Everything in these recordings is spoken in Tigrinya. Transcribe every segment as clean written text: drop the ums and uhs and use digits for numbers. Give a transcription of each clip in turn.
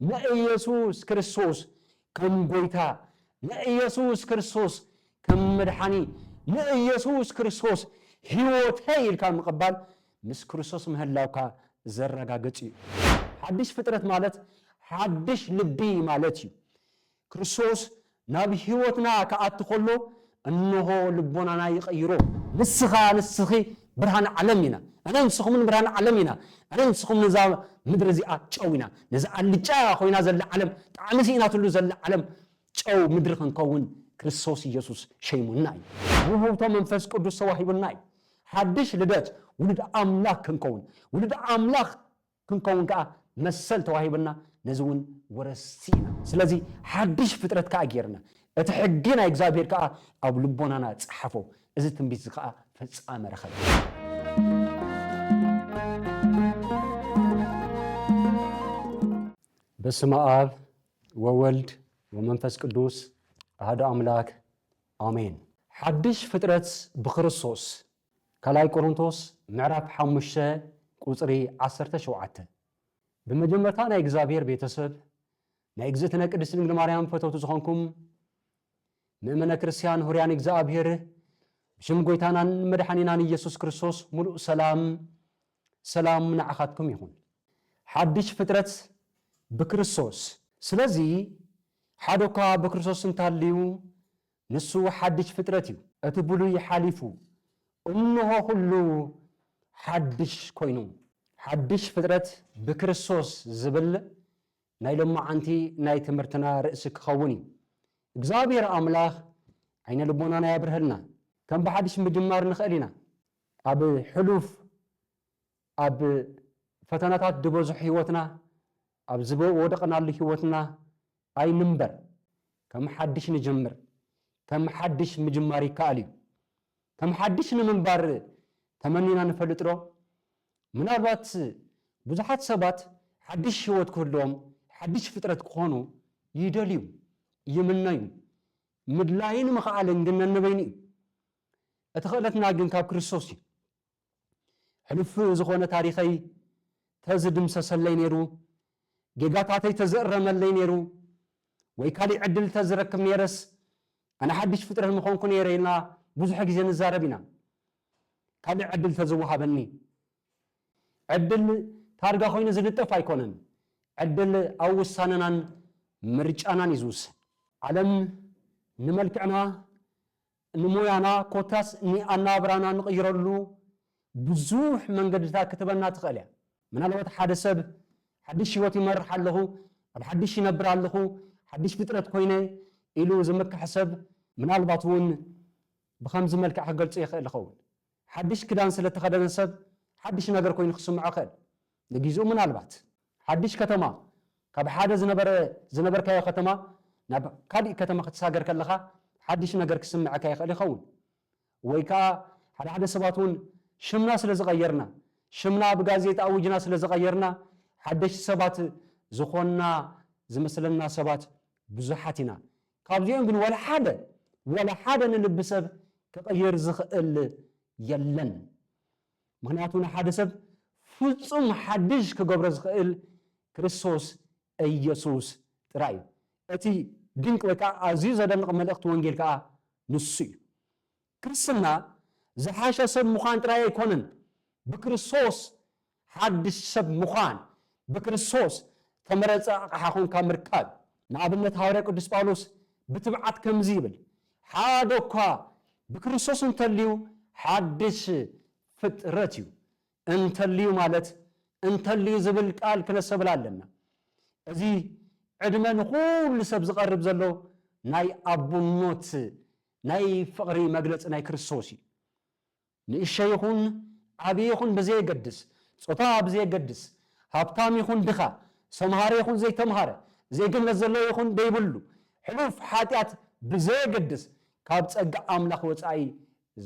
ንኢየሱስ ክርስቶስ ከም ጎይታ ንኢየሱስ ክርስቶስ ከም መድኃኒ ንኢየሱስ ክርስቶስ ሕይወተይ ኢልካ ምቕባል ምስ ክርስቶስ ምህላውካ ዘረጋግጽ እዩ ሓድሽ ፍጥረት ማለት ሓድሽ ልቢ ማለት እዩ ክርስቶስ ናብ ሕይወትና ከኣቲ ከሎ እንሆ ልቦናና ይቀይሮ ንስኻ ንስኺ ብርሃን ዓለም ኢና ኣነ ንስኹምን ብርሃን ዓለም ኢና ኣነ ንስኹም ነዛ ምድሪ እዚኣ ጨው ኢና ነዛ ኣልጫ ኮይና ዘላ ዓለም ጣዕሚ ኢና ትሉ ዘላ ዓለም ጨው ምድሪ ክንከውን ክርስቶስ ኢየሱስ ሸይሙና እዩ ውህብቶ መንፈስ ቅዱስ ተዋሂቡና እዩ ሓድሽ ልደት ውሉድ ኣምላኽ ክንከውን ውሉድ ኣምላኽ ክንከውን ከዓ መሰል ተዋሂቡና ነዚ እውን ወረስቲ ኢና ስለዚ ሓድሽ ፍጥረት ከዓ ጌርና እቲ ሕጊ ናይ እግዚአብሔር ከዓ ኣብ ልቦናና ጻሓፎ እዚ ትንቢት ከዓ ፍጻመ ረኸበ በስመ አብ ወወልድ ወመንፈስ ቅዱስ አሐዱ አምላክ አሜን ሓድሽ ፍጥረት በክርስቶስ ካላይ ቆሮንቶስ ምዕራፍ 5 ቁጽሪ 17 በመጀመርታ ናይ እግዚአብሔር ቤተሰብ ናይ እግዝእትነ ቅድስት ድንግል ማርያም ፈተውቱ ዝኾንኩም ምእመነ ክርስቲያን ሁርያን እግዚአብሔር ብሽም ጎይታናን መድኃኒናን ኢየሱስ ክርስቶስ ሙሉእ ሰላም ንዓኻትኩም ይኹን ሓድሽ ፍጥረት በክርስቶስ ስለዚ ሓዶካ በክርስቶስ እንታልዩ ንሱ ሓድሽ ፍጥረት እዩ እቲ ብሉይ ሓሊፉ እንሆ ሁሉ ሓድሽ ኮይኑ ሓድሽ ፍጥረት በክርስቶስ ዝብል ናይ ሎማዓንቲ ናይ ትምህርትና ርእሲ ክኸውን እዩ እግዚአብሔር አምላኽ ዓይነ ልቦናና ያብርህልና ከም በሓድሽ ምጅማር ንኽእል ኢና ኣብ ሕሉፍ ኣብ ፈተናታት ድበዝሑ ህይወትና ኣብ ዝወደቕናሉ ህይወትና ኣይንበር ከም ሓድሽ ንጅምር ከም ሓድሽ ምጅማር ይከኣል እዩ ከም ሓድሽ ንምንባር ተመኒና ንፈልጥ ዶ ምናልባት ብዙሓት ሰባት ሓድሽ ህይወት ክህልዎም ሓድሽ ፍጥረት ክኾኑ ይደልዩ ይምነዩ ምድላይን መኽኣልን ግን ነንበይኒ እዩ እቲ ክእለትና ግን ካብ ክርስቶስ እዩ ሕሉፍ ዝኾነ ታሪኸይ ተዝድምሰሰለይ ነይሩ ጌጋታተይ ተዘእረመለይ ነይሩ ወይ ካሊእ ዕድል ተዝረክብ ነይረስ ኣነ ሓድሽ ፍጥረት ምኾንኩ ነይረ ኢልና ብዙሕ ግዜ ንዛረብ ኢና ካሊእ ዕድል ተዝወሃበኒ ዕድል ታርጋ ኮይኑ ዝልጠፍ ኣይኮነን ዕድል ኣብ ውሳነናን ምርጫናን እዩ ዝውስን ዓለም ንመልክዕና ንሞያና ኮታስ ንኣናብራና ንቕይረሉ ብዙሕ መንገድታት ክትበና ትኽእል እያ ምናልባት ሓደ ሰብ ሓድሽ ህይወት ይመርሕ ኣለኹ ኣብ ሓድሽ ይነብር ኣለኹ ሓድሽ ፍጥረት ኮይነ ኢሉ ዝምክሕ ሰብ ምናልባት እውን ብከምዚ መልክዕ ክገልጾ ይኽእል ይኸውን ሓድሽ ክዳን ስለተኸደነ ሰብ ሓድሽ ነገር ኮይኑ ክስምዖ ይኽእል ንግዚኡ ምናልባት ሓድሽ ከተማ ካብ ሓደ ዝነበርካዮ ከተማ ናብ ካሊእ ከተማ ክትሳገር ከለኻ ሓድሽ ነገር ክስምዓካ ይኽእል ይኸውን ወይ ከዓ ሓደ ሰባት እውን ሽምና ስለ ዝቐየርና ሽምና ብጋዜጣ ኣውጅና ስለ ዝቐየርና ሓድሽ ሰባት ዝኾንና ዝመስለና ሰባት ብዙሓት ኢና ካብዚኦም ግን ወላ ሓደ ንልቢ ሰብ ክቐይር ዝኽእል የለን ምክንያቱ ሓደ ሰብ ፍጹም ሓድሽ ክገብሮ ዝኽእል ክርስቶስ ኢየሱስ ጥራይ እዩ እቲ ድንቅ ወይ ከዓ ኣዝዩ ዘደንቕ መልእኽቲ ወንጌል ከዓ ንሱ እዩ ክርስትና ዝሓሸ ሰብ ምዃን ጥራይ ኣይኮነን በክርስቶስ ሓድሽ ሰብ ምዃን በክርስቶስ ተመረፀ ኣቕሓ ኮንካ ምርካብ ንኣብነት ሐዋርያ ቅዱስ ጳውሎስ ብትብዓት ከምዚ ይብል ሓደ እኳ በክርስቶስ እንተልዩ ሓድሽ ፍጥረት እዩ እንተልዩ ማለት እንተልዩ ዝብል ቃል ክነሰብል ኣለና እዚ ዕድመ ንኹሉ ሰብ ዝቐርብ ዘሎ ናይ ኣቦኖት ናይ ፍቕሪ መግለፂ ናይ ክርስቶስ እዩ ንእሽተይ ይኹን ዓብይ ይኹን ብዘየገድስ ጾታ ብዘየገድስ ሃብታም ይኹን ድኻ ሰምሃረ ይኹን ዘይተምሃረ ዘይግምት ዘለዎ ይኹን ዘይብሉ ሕሉፍ ሓጢኣት ብዘየገድስ ካብ ፀጋ ኣምላኽ ወፃኢ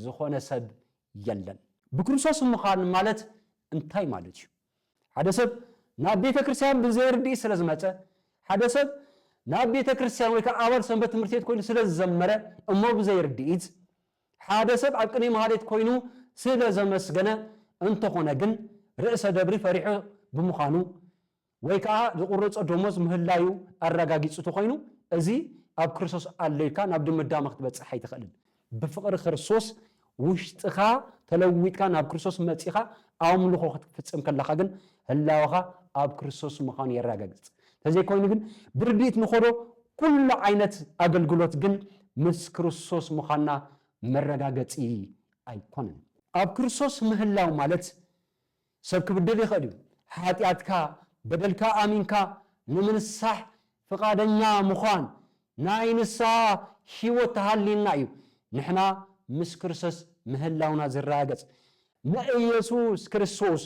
ዝኾነ ሰብ የለን በክርስቶስ ምዃን ማለት እንታይ ማለት እዩ ሓደ ሰብ ናብ ቤተ ክርስቲያን ብዘይርድኢ ስለ ዝመፀ ሓደ ሰብ ናብ ቤተ ክርስቲያን ወይ ከዓ ኣባል ሰንበት ትምህርቲ ቤት ኮይኑ ስለ ዝዘመረ እሞ ብዘይርድኢት ሓደ ሰብ ኣብ ቅኔ ማህሌት ኮይኑ ስለ ዘመስገነ እንተኾነ ግን ርእሰ ደብሪ ፈሪሑ ብምዃኑ ويكا زقرص دموز مهلايو الرغاغيصتو خوينو ازي اب كريستوس عليكا ناب دمدامه تبصحي تخلل بفقر كريستوس وشتخا تلويتكا ناب كريستوس مصيخا املخو ክትፍጽም ከለኻ ግን ህላወኻ اب كريستوس مخان يرغاغص تزي كوينو ግን ብርዲት ንኾዶ ኩሉ ዓይነት አገልግሎት ግን ምስ ክርስቶስ مخانا መረጋገጽ አይኮነን اب كريستوس ምህላው ማለት ሰብ ክብደል ይኸድ ኃጢአትካ በደልካ አሚንካ ንምንሳሕ ፍቃደኛ مخان ናይንሳ ህይወት ሃሊና እዩ ንሕና ምስ ክርስቶስ ምህላውና ዝራገጽ ንኢየሱስ ክርስቶስ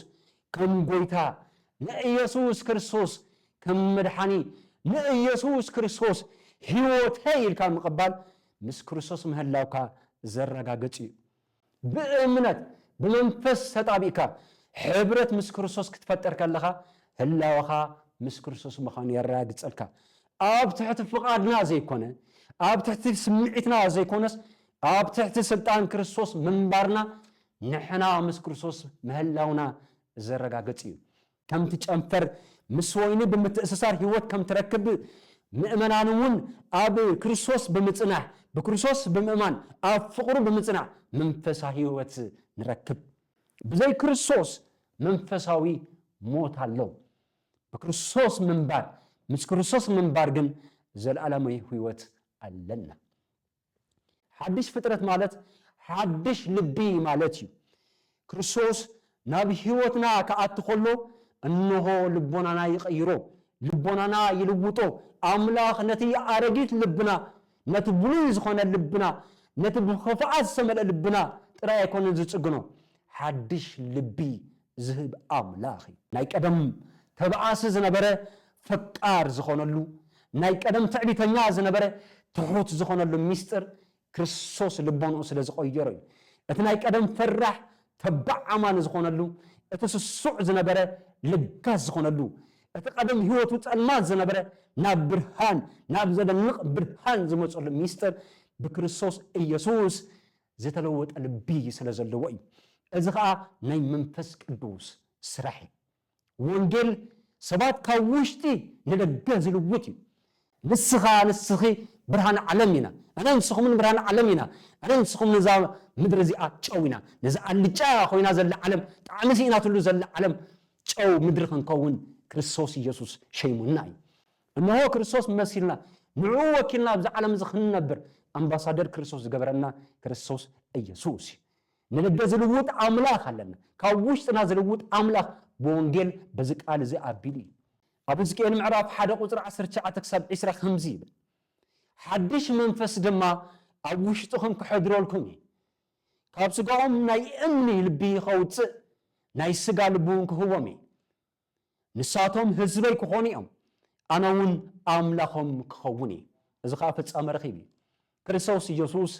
ከም ጎይታ ንኢየሱስ ክርስቶስ ከም መድኃኒ ንኢየሱስ ክርስቶስ ህይወተይ ኢልካ ምቕባል ምስ ክርስቶስ ምህላውካ ዝራገጽ እዩ ብእምነት ብመንፈስ ተጣቢእካ ሕብረት ምስ ክርስቶስ ክትፈጠር ከለኻ ህላወኻ ምስ ክርስቶስ ምዃን የራግጸልካ ኣብ ትሕቲ ፍቃድና ዘይኮነ ኣብ ትሕቲ ስምዒትና ዘይኮነስ ኣብ ትሕቲ ስልጣን ክርስቶስ ምንባርና ንሕና ምስ ክርስቶስ ምህላውና ዘረጋገጽ እዩ ከም ትጨንፈር ምስ ወይኒ ብምትእስሳር ህይወት ከም ትረክብ ምእመናን እውን ኣብ ክርስቶስ ብምጽናዕ بكريستوس بمؤمن أفقر بمصنع منفسا هيوت نركب بزي كريستوس منفساوي موت الله بكريستوس منبار مش كريستوس منبار جن زل علامي هيوت علنا حدش فترة مالت حدش لبي مالتي كريستوس نبي هيوتنا كأتخلو أنه لبونانا يغيرو لبونانا يلوطو أملاخ نتي أرجيت لبنا نتبلوز خون لبنا نتبخفعات سمل لبنا ترى يكون زصغنو حدش لبي زهب أملاخي نايك أدم تبعاس زنبره فقار زخونلو نايك أدم تعبيتنيا زنبره تحوت زخونلو ميستر كريستوس لبونو سلازقيرو اتنايك أدم فرح تبع امان زخونلو اتسسع زنبره لغاز زخونلو اتقدم هيوتو تصلمات زنبره ناب برهان ناب زدنق برهان زمصل ميستر بكريستوس ኢየሱስ زتلوت قلبي ስለዘለዎ እዩ እዚ ከዓ ናይ መንፈስ ቅዱስ ስራሕ ወንጌል ሰባት ካብ ውሽጢ ንደገ ዝልውጥ እዩ ንስኺ ብርሃን ዓለም ኢና ኣነ ንስኹም ብርሃን ዓለም ኢና ኣነ ንስኹም ነዛ ምድሪ እዚኣ ጨው ኢና ነዛ ኣልጫ ኮይና ዘላ ዓለም ጣዕሚ ኢና ትሉ ዘላ ዓለም ጨው ምድሪ ክንከውን ክርስቶስ ኢየሱስ ሸይሙና እዩ እነሆ ክርስቶስ መሲልና ንዑ ወኪልና ብዛ ዓለም ዝኽንነብር አምባሳደር ክርስቶስ ዝገበረና ክርስቶስ ኢየሱስ ንደገ ዝልውጥ አምላኽ አለና ካብ ውሽጥና ዝልውጥ አምላኽ በወንጌል በዚ ቃል እዚ አቢሊ ኣብ ሕዝቅኤል ምዕራፍ 1 ቁጥሪ 19 ክሳብ 20 ከምዚ ይብል ሓድሽ መንፈስ ድማ ኣብ ውሽጥኹም ክሕድረልኩም ካብ ስጋኦም ናይ እምኒ ልቢ ኸውፅእ ናይ ስጋ ልቡን ክህቦም ንሳቶም ህዝበይ ክኾኑ እዮም ኣነ እውን ኣምላኾም ክኸውን እዚ ከዓ ፍጻመ ረኺብ ክርስቶስ ኢየሱስ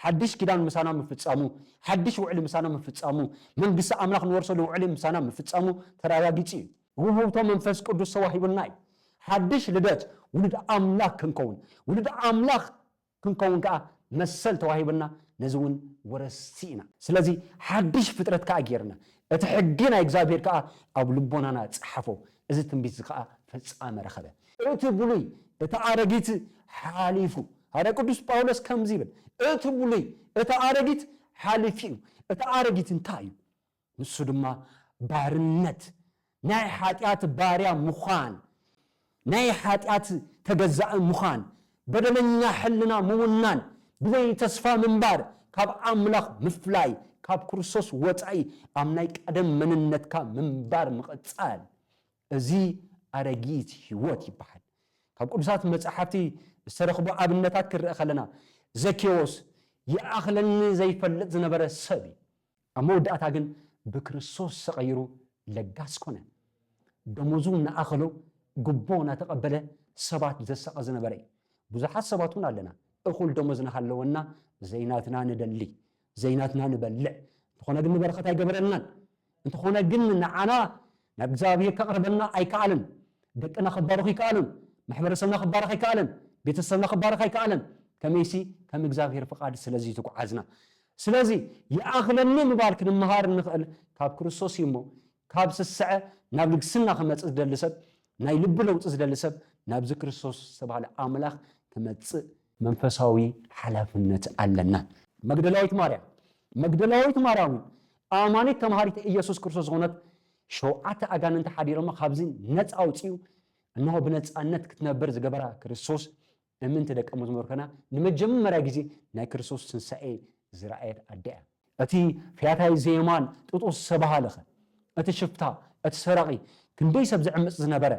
حدش كدان مسانا مفتصامو حدش وعلي مسانا مفتصامو من قصة أملاك نورسلو وعلي مسانا مفتصامو تراجعتي وهو تو منفس قدوس سواهي بالناي حدش لدات ولد أملاك كنكون ولد أملاك كنكون كا مسل تواهي بالنا نزون ورسينا سلازي حدش فترة كأجيرنا اتحقنا إجزابير كا أو لبونا نتصحفو إذا تنبيت كا فتصام رخبة اتبولي اتعارجيت حاليفو هذا قدوس باولس كم زيبل اتبولي اتعارجيت حالفيو اتعارجيت انتايو نسو دما بارنت ناي حاتيات باريا مخان ناي حاتيات تجزاء مخان بدلنا حلنا مونان بزي تصفى من بار كاب أملاخ مفلاي كاب كرسوس وطعي أمنايك أدم مننتكا من بار مقتصال ازي أرجيت هواتي بحد كاب قدسات مصحفتي استرخبو أبنتات كرأ خلنا زكيوس يأخلني زي فلت زنبر السبي أما ودأتا جن بكرسوس سغيرو لقاس كونه دموزون نأخلو قبونا تقبله سبات زسق زنبري بزحات سباتونا لنا أخول دموزنا خلونا زيناتنا ندلي زيناتنا نبلع تخونا قلنا برخطة يقبرنا انت خونا قلنا نعنا نبزابيه كقربنا أي كعلن دكنا خبارك كعلن محبر سمنا خبارك كعلن بيت السمنا خبارك كعلن كميسي كم إجزافير فقاد سلازي تقو عزنا سلازي يأخلني مبارك النهار النخل كاب كرسوس يمو كاب الساعة نابلق سنة خمس أدلسات ናይ ልብ ለውጥ ዝደሊ ሰብ ናብዚ ክርስቶስ ዝተባህለ ኣምላኽ ክመጽእ መንፈሳዊ ሓላፍነት ኣለና። መግደላዊት ማርያም ኣማኒት ተምሃሪት ኢየሱስ ክርስቶስ ዝኾነት 7 ኣጋንንቲ ሓዲሮማ ካብዚ ነፃ ኣውፂኡ እነሆ ብነፃነት ክትነብር ዝገበራ ክርስቶስ እምንቲ ደቀ መዝሙር ኮና ንመጀመርያ ግዜ ናይ ክርስቶስ ትንሳኤ ዝረኣየት ኣደ እያ። እቲ ፍያታይ ዘየማን ጡጦስ ዝተባሃለኸ እቲ ሽፍታ እቲ ሰራቂ ክንደይ ሰብ ዝዕምፅ ዝነበረ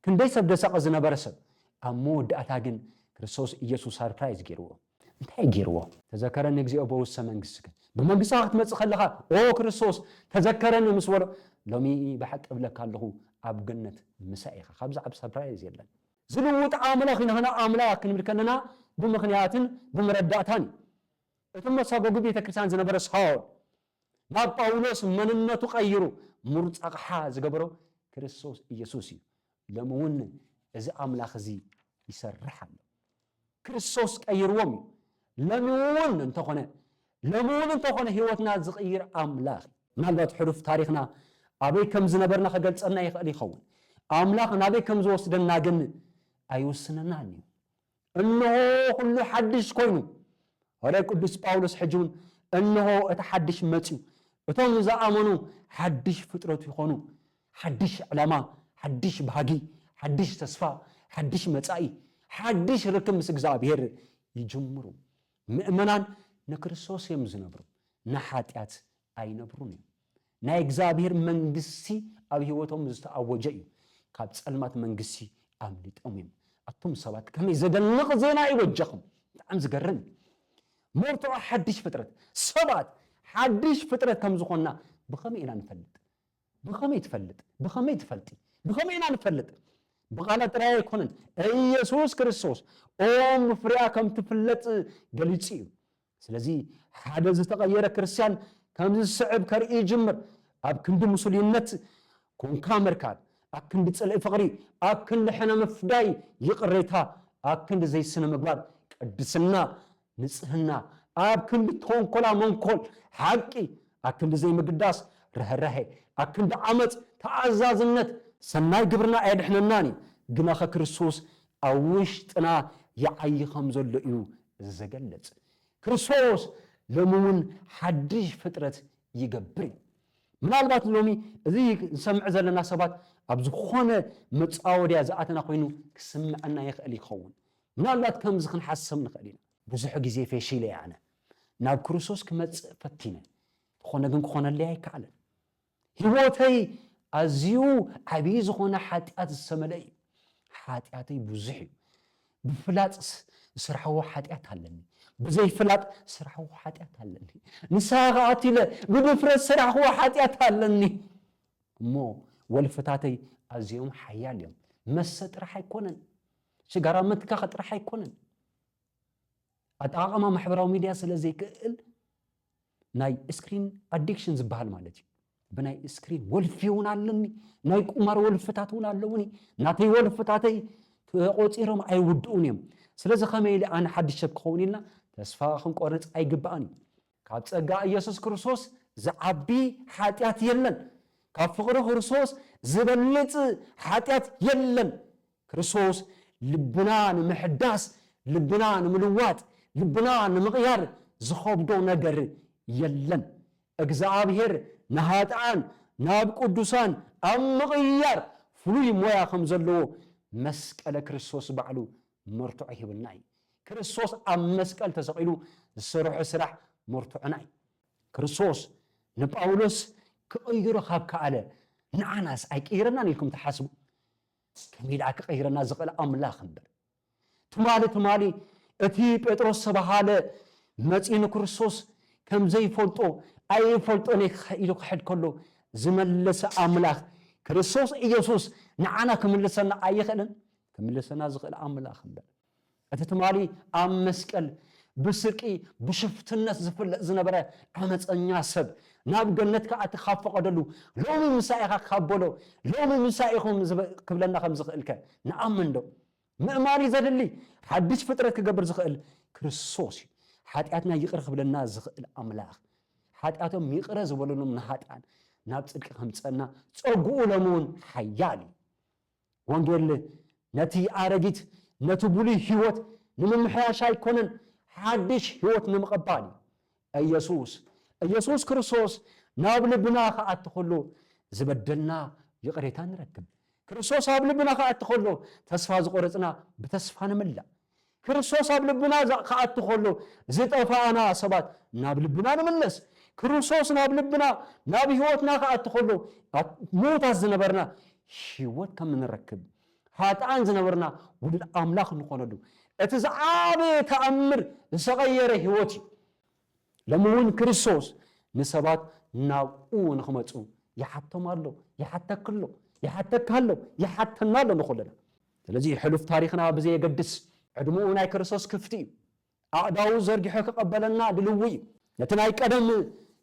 ክንደይ ሰብ ደሳቀ ዝነበረ ሰብ ኣብ መወዳእታ ግን ክርስቶስ ኢየሱስ ሰርፕራይዝ ገይርዎ። እንታይ ገይርዎ? ተዘከረኒ እግዚኦ በውስተ መንግስትከ ብመንግስትኻ ክትመፅእ ከለኻ ክርስቶስ ተዘከረኒ ምስ በሎ ሎሚ ብሓቂ እብለካ ኣለኹ ኣብ ገነት ምሳእ ኢኻ። ካብዚ ዓብ ሰርፕራይዝ የለን። ዝልውጥ ኣምላኽ ንሕና ኣምላኽ ክንብል ከለና ብምኽንያትን ብምረዳእታን እቲ መሳጎጊ ቤተ ክርስቲያን ዝነበረ ሳውል ናብ ጳውሎስ መንነቱ ቀይሩ ምሩፅ ኣቕሓ ዝገበሮ ክርስቶስ ኢየሱስ እዩ። ሎሚ እውን እዚ ኣምላኽ እዚ ይሰርሕ ኣሎ። ክርስቶስ ቀይርዎም እዩ። ሎሚ እውን እንተኾነ ህይወትና ዝቕይር ኣምላኽ ምናልባት ሕሉፍ ታሪኽና ኣበይ ከም ዝነበርና ከገልፀና ይኽእል ይኸውን። ኣምላኽ ናበይ ከም ዝወስደና ግን ኣይወስነናን እዩ። እነሆ ኩሉ ሓድሽ ኮይኑ ሃዋርያ ቅዱስ ጳውሎስ ሕጂ እውን እነሆ እቲ ሓድሽ መፅዩ እቶም ዝኣመኑ ሓድሽ ፍጥረት ይኾኑ። ሓድሽ ዕላማ፣ ሓድሽ ባህጊ፣ ሓድሽ ተስፋ፣ ሓድሽ መጻኢ፣ ሓድሽ ርክብ ምስ እግዚኣብሔር ይጅምሩ። ምእመናን ንክርስቶስ እዮም ዝነብሩ፣ ንሓጢአት ኣይነብሩን እዮም። ናይ እግዚኣብሔር መንግስቲ ኣብ ህይወቶም ዝተኣወጀ እዩ። ካብ ጸልማት መንግስቲ ኣምሊጦም እዮም። ኣቶም ሰባት ከመይ ዘደንቕ ዜና ይወጀኹም። ብጣዕሚ ዝገርም ሞርቶዖ ሓድሽ ፍጥረት ሰባት ሓድሽ ፍጥረት ከም ዝኾንና ብኸመይ ኢና ንፈልጥ? ብኸመይ ትፈልጥ? ብኸመይ ትፈልጢ? ብኸመይ ኢና ንፈልጥ? ብቓላት ጥራይ ኣይኮነን። ኢየሱስ ክርስቶስ ኦም ፍርያ ከም ትፍለጥ ገሊጹ እዩ። ስለዚ ሓደ ዝተቐየረ ክርስቲያን ከም ዝስዕብ ከርኢ ይጅምር። ኣብ ክንዲ ሙስሊምነት ኮንካ ምርካብ፣ ኣብ ክንዲ ጽልኢ ፍቕሪ፣ ኣብ ክንዲ ሕነ ምፍዳይ ይቕሬታ፣ ኣብ ክንዲ ዘይስነ ምግባር ቅድስና ንጽህና፣ ኣብ ክንዲ ተንኮላ መንኮል ሓቂ፣ ኣብ ክንዲ ዘይምግዳስ ርህራሄ፣ ኣብ ክንዲ ዓመፅ ተኣዛዝነት ሰናይ ግብርና ኣየድሕነናን እዩ። ግና ክርስቶስ ኣብ ውሽጥና ይዓይ ከም ዘሎ እዩ ዘገለጽ። ክርስቶስ ሎሚ እውን ሓድሽ ፍጥረት ይገብር እዩ። ምናልባት ሎሚ እዚ ንሰምዕ ዘለና ሰባት ኣብ ዝኾነ መፃወድያ ዝኣተና ኮይኑ ክስምዐና ይኽእል ይኸውን። ምናልባት ከምዚ ክንሓስብ ንኽእል ኢና። ብዙሕ ግዜ ፈሺለ እየ ኣነ ናብ ክርስቶስ ክመፅእ ፈቲነ ዝኾነ ግን ክኾነለይ ኣይከኣለን። ህይወተይ ኣዝዩ ዓብዪ ዝኾነ ሓጢአት ዝተመልአ እዩ። ሓጢአተይ ብዙሕ እዩ። ብፍላጥ ስራሕዎ ሓጢአት ኣለኒ፣ ብዘይፍላጥ ስራሕዎ ሓጢአት ኣለኒ፣ ንስሓ ከኣት ኢለ ብድፍረት ስራሕዎ ሓጢአት ኣለኒ እሞ ወልፍታተይ ኣዝዮም ሓያል እዮም። መሰ ጥራሕ ኣይኮነን፣ ሽጋራ ምትካኽ ጥራሕ ኣይኮነን። ኣጠቓቕማ ማሕበራዊ ሚድያ ስለ ዘይክእል ናይ ስክሪን ኣዲክሽን ዝበሃል ማለት እዩ። ብናይ ስክሪን ወልፊ እውን ኣለኒ፣ ናይ ቁማር ወልፍታት እውን ኣለውኒ። ናተይ ወልፍታተይ ተቆፂሮም ኣይውድኡን እዮም። ስለዚ ከመይ ኢለ ኣነ ሓድሽ ሰብ ክኸውን ኢልና ተስፋ ክንቆርፅ ኣይግባእን እዩ። ካብ ፀጋ ኢየሱስ ክርስቶስ ዝዓቢ ሓጢአት የለን። ካብ ፍቕሪ ክርስቶስ ዝበልፅ ሓጢአት የለን። ክርስቶስ ልብና ንምሕዳስ፣ ልብና ንምልዋጥ፣ ልብና ንምቕያር ዝኸብዶ ነገር የለን። እግዚኣብሔር ንሃጥኣን ናብ ቅዱሳን ኣብ ምቕያር ፍሉይ ሞያ ከም ዘለዎ መስቀለ ክርስቶስ ባዕሉ መርትዖ ሂብና እዩ። ክርስቶስ ኣብ መስቀል ተሰቒሉ ዝሰርሖ ስራሕ መርትዖና እዩ። ክርስቶስ ንጳውሎስ ክቕይሮ ካብ ከኣለ ንዓናስ ኣይቀይረናን ኢልኩም ተሓስቡ? ከመይ ደኣ ክቐይረና ዝኽእል ኣምላኽ እምበር ትማሊ እቲ ጴጥሮስ ዝተባሃለ መፂኡ ንክርስቶስ ከም ዘይፈልጦ ኣይፈልጦን ኢሉ ክሕድ ከሎ ዝመለሰ ኣምላኽ ክርስቶስ ኢየሱስ ንዓና ክምልሰና ኣይኽእልን? ክምልሰና ዝኽእል ኣምላኽ እምበር እቲ ትማሊ ኣብ መስቀል ብስርቂ ብሽፍትነት ዝፍለጥ ዝነበረ ዓመፀኛ ሰብ ናብ ገነት ከኣቲ ካብ ፈቐደሉ ሎሚ ምሳኢኻ ካበሎ ሎሚ ምሳኢኹም ክብለና ከም ዝኽእልከ ንኣምን ዶ? ምእማኒ ዘድሊ ሓድሽ ፍጥረት ክገብር ዝኽእል ክርስቶስ እዩ። ሓጢአትና ይቕር ክብለና ዝኽእል ኣምላኽ ሓጢአቶም ይቕረ ዝበለሎም ንሃጥኣን ናብ ፅድቂ ከምፀና ፀጉኡ ሎሚ እውን ሓያል እዩ። ወንጌል ነቲ አረጊት ነቲ ብሉይ ህይወት ንምምሕያሽ ኣይኮነን ሓድሽ ህይወት ንምቕባል ኢየሱስ ክርስቶስ ናብ ልብና ከኣቲ ከሎ ዝበደልና ይቕሬታ ንረክብ ክርስቶስ ኣብ ልብና ከኣቲ ከሎ ተስፋ ዝቆረፅና ብተስፋ ንምላእ ክርስቶስ ኣብ ልብና ከኣቲ ከሎ ዝጠፋኣና ሰባት ናብ ልብና ንምለስ ክርስቶስ ናብ ልብና ናብ ህይወትና ከኣቲ ከሎ ሞታት ዝነበርና ህይወት ከም ንረክብ ሃጣን ዝነበርና ውሉድ ኣምላኽ ንኾነሉ እቲ ዝዓበየ ተኣምር ዝተቐየረ ህይወት እዩ ሎሚ እውን ክርስቶስ ንሰባት ናብኡ ንኽመፁ ይሓቶም ኣሎ ይሓተክሎ ይሓተካሎ ይሓተናሎ ንኹለና ስለዚ ሕሉፍ ታሪኽና ብዘየገድስ ዕድምኡ ናይ ክርስቶስ ክፍቲ እዩ ኣእዳው ዘርጊሑ ክቐበለና ድልው እዩ ነቲ ናይ ቀደም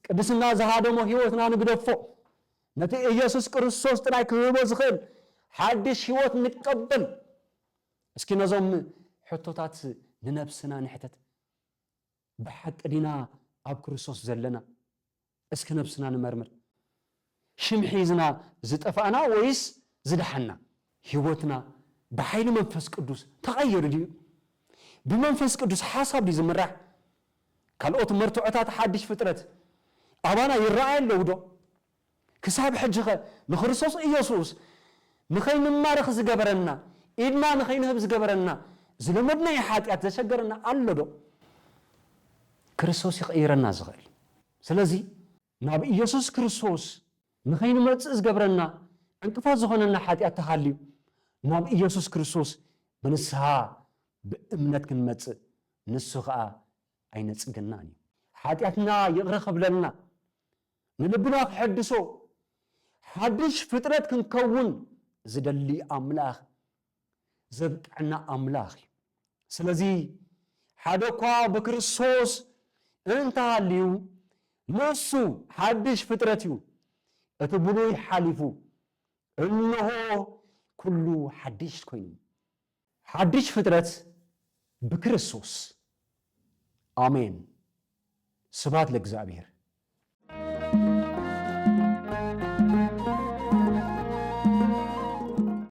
ቅድስና ዝሃደሞ ህይወትና ንግደፎ ነቲ ኢየሱስ ክርስቶስ ጥራይ ክህቦ ዝኽእል ሓድሽ ህይወት ንቀበል እስኪ ነዞም ሕቶታት ንነብስና ንሕተት ብሓቂ ዲና ኣብ ክርስቶስ ዘለና እስኪ ነብስና ንመርምር ሽምሒዝና ዝጠፋእና ወይስ ዝድሓና ህይወትና ብሓይሊ መንፈስ ቅዱስ ተቐየሩ ድዩ ብመንፈስ ቅዱስ ሓሳብ ድዩ ዝምራሕ ካልኦት መርትዖታት ሓድሽ ፍጥረት ኣባና ይረኣይ ኣለዉ ዶ ክሳብ ሕጂ ኸ ንክርስቶስ ኢየሱስ ንኸይንማርኽ ዝገበረና ኢድና ንኸይንህብ ዝገበረና ዝለመድና የሓጢኣት ዘሸገረና ኣሎ ዶ ክርስቶስ ይቕይረና ዝኽእል ስለዚ ናብ ኢየሱስ ክርስቶስ ንኸይንመፅእ ዝገበረና ዕንቅፋት ዝኾነና ሓጢኣት ተሃልዩ ናብ ኢየሱስ ክርስቶስ ብንስሓ ብእምነት ክንመፅእ ንሱ ከዓ ኣይነፅገናን እዩ ሓጢኣትና ይቕረ ክብለና ንልብና ክሕድሶ ሓድሽ ፍጥረት ክንከውን ዝደሊ ኣምላኽ ዘብቅዕና ኣምላኽ እዩ ስለዚ ሓደ እኳ ብክርስቶስ እንተሃልዩ ንሱ ሓድሽ ፍጥረት እዩ እቲ ብሉይ ሓሊፉ እንሆ ኩሉ ሓድሽ ኮይኑ ሓድሽ ፍጥረት ብክርስቶስ ኣሜን ስብሐት ለእግዚአብሔር